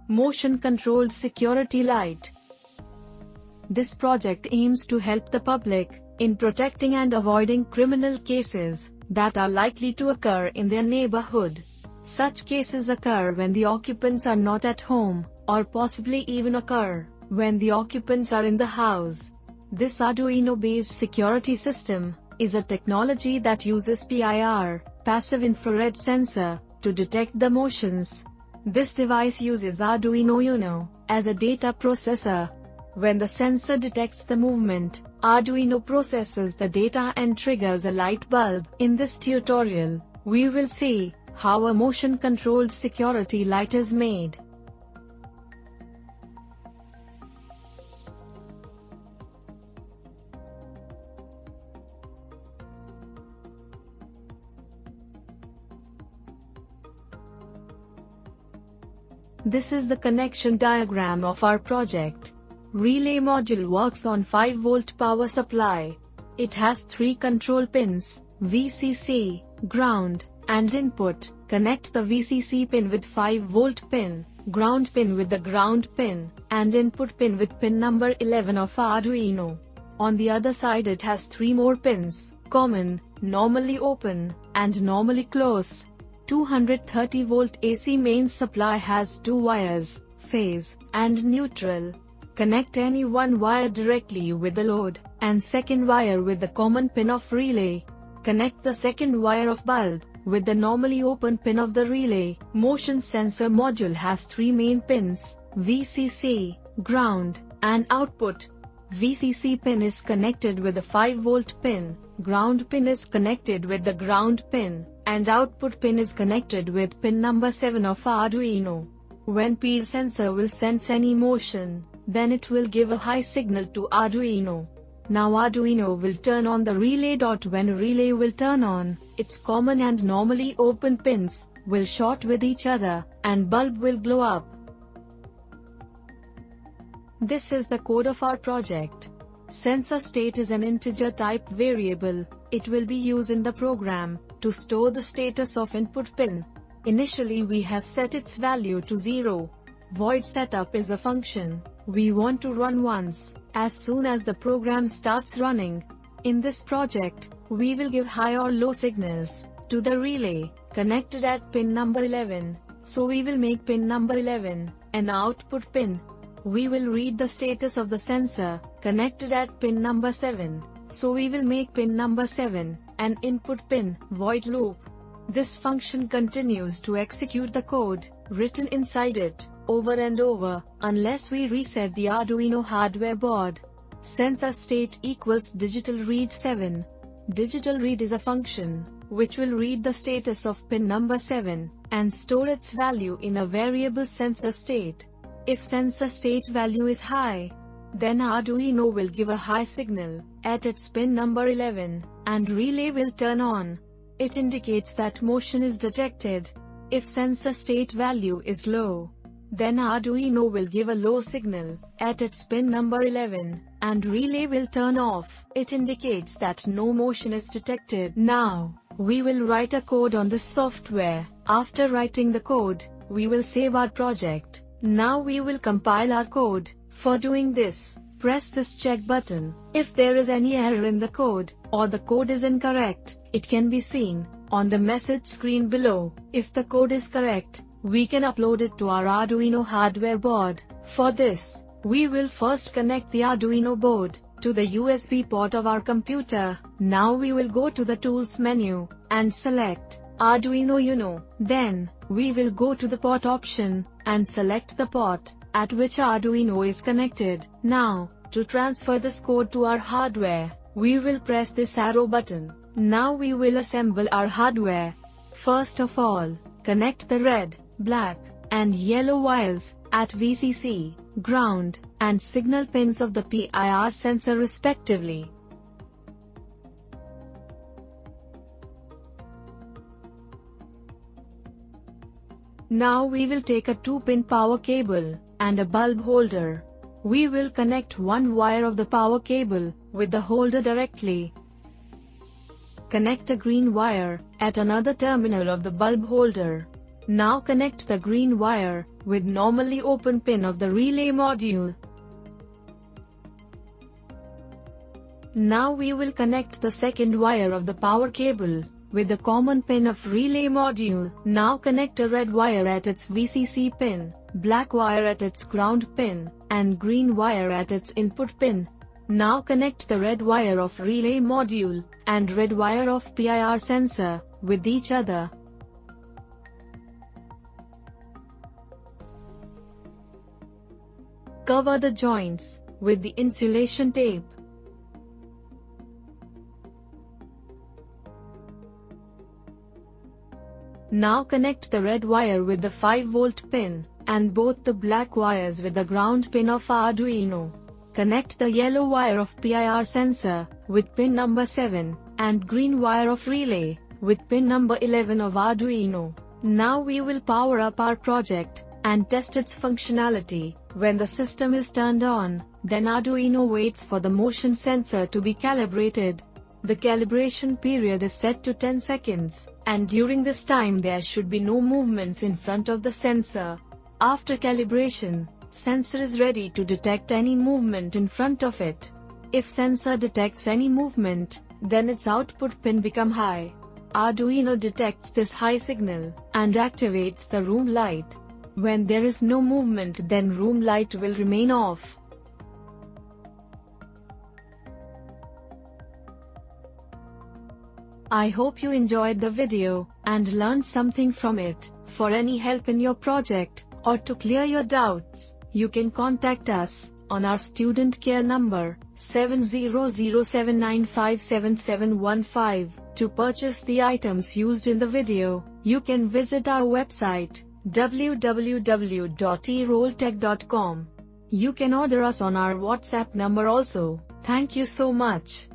Motion-controlled security light. This project aims to help the public in protecting and avoiding criminal cases that are likely to occur in their neighborhood. Such cases occur when the occupants are not at home, or possibly even occur when the occupants are in the house. This Arduino-based security system is a technology that uses PIR, passive infrared sensor, to detect the motions. This device uses Arduino UNO as a data processor. When the sensor detects the movement, Arduino processes the data and triggers a light bulb. In this tutorial, we will see how a motion-controlled security light is made. This is the connection diagram of our project. Relay module works on 5-volt power supply. It has 3 control pins, VCC, ground, and input. Connect the VCC pin with 5-volt pin, ground pin with the ground pin, and input pin with pin number 11 of Arduino. On the other side it has 3 more pins, common, normally open, and normally close. 230-volt AC mains supply has 2 wires, phase, and neutral. Connect any one wire directly with the load, and second wire with the common pin of relay. Connect the second wire of bulb with the normally open pin of the relay. Motion sensor module has 3 main pins, VCC, ground, and output. VCC pin is connected with the 5-volt pin, ground pin is connected with the ground pin, and output pin is connected with pin number 7 of Arduino. When PIR sensor will sense any motion, then it will give a high signal to Arduino. Now Arduino will turn on the relay. When relay will turn on, its common and normally open pins will short with each other, and bulb will glow up. This is the code of our project. Sensor state is an integer type variable. It will be used in the program to store the status of input pin. Initially we have set its value to 0. Void setup is a function we want to run once, as soon as the program starts running. In this project, we will give high or low signals to the relay connected at pin number 11, so we will make pin number 11 an output pin. We will read the status of the sensor connected at pin number 7, so we will make pin number 7 an input pin. Void loop. This function continues to execute the code written inside it over and over, unless we reset the Arduino hardware board. Sensor state equals digital read 7. Digital read is a function which will read the status of pin number 7 and store its value in a variable sensor state. If sensor state value is high, then Arduino will give a high signal at its pin number 11, and relay will turn on. It indicates that motion is detected. If sensor state value is low, then Arduino will give a low signal at its pin number 11, and relay will turn off. It indicates that no motion is detected. Now, we will write a code on this software. After writing the code, we will save our project. Now we will compile our code. For doing this, press this check button. If there is any error in the code, or the code is incorrect, it can be seen on the message screen below. If the code is correct, we can upload it to our Arduino hardware board. For this, we will first connect the Arduino board to the USB port of our computer. Now we will go to the Tools menu and select Arduino UNO. Then, we will go to the port option and select the port at which Arduino is connected. Now, to transfer this code to our hardware, we will press this arrow button. Now we will assemble our hardware. First of all, connect the red, black, and yellow wires at VCC, ground, and signal pins of the PIR sensor respectively. Now we will take a 2-pin power cable and a bulb holder. We will connect one wire of the power cable with the holder directly. Connect a green wire at another terminal of the bulb holder. Now connect the green wire with normally open pin of the relay module. Now we will connect the second wire of the power cable with the common pin of relay module. Now connect a red wire at its VCC pin, black wire at its ground pin, and green wire at its input pin. Now connect the red wire of relay module and red wire of PIR sensor with each other. Cover the joints with the insulation tape. Now connect the red wire with the 5-volt pin, and both the black wires with the ground pin of Arduino. Connect the yellow wire of PIR sensor with pin number 7, and green wire of relay with pin number 11 of Arduino. Now we will power up our project and test its functionality. When the system is turned on, then Arduino waits for the motion sensor to be calibrated. The calibration period is set to 10 seconds, and during this time there should be no movements in front of the sensor. After calibration, sensor is ready to detect any movement in front of it. If sensor detects any movement, then its output pin become high. Arduino detects this high signal and activates the room light. When there is no movement, then room light will remain off. I hope you enjoyed the video and learned something from it. For any help in your project or to clear your doubts, you can contact us on our student care number 7007957715. To purchase the items used in the video, you can visit our website www.eroltech.com. You can order us on our WhatsApp number also. Thank you so much.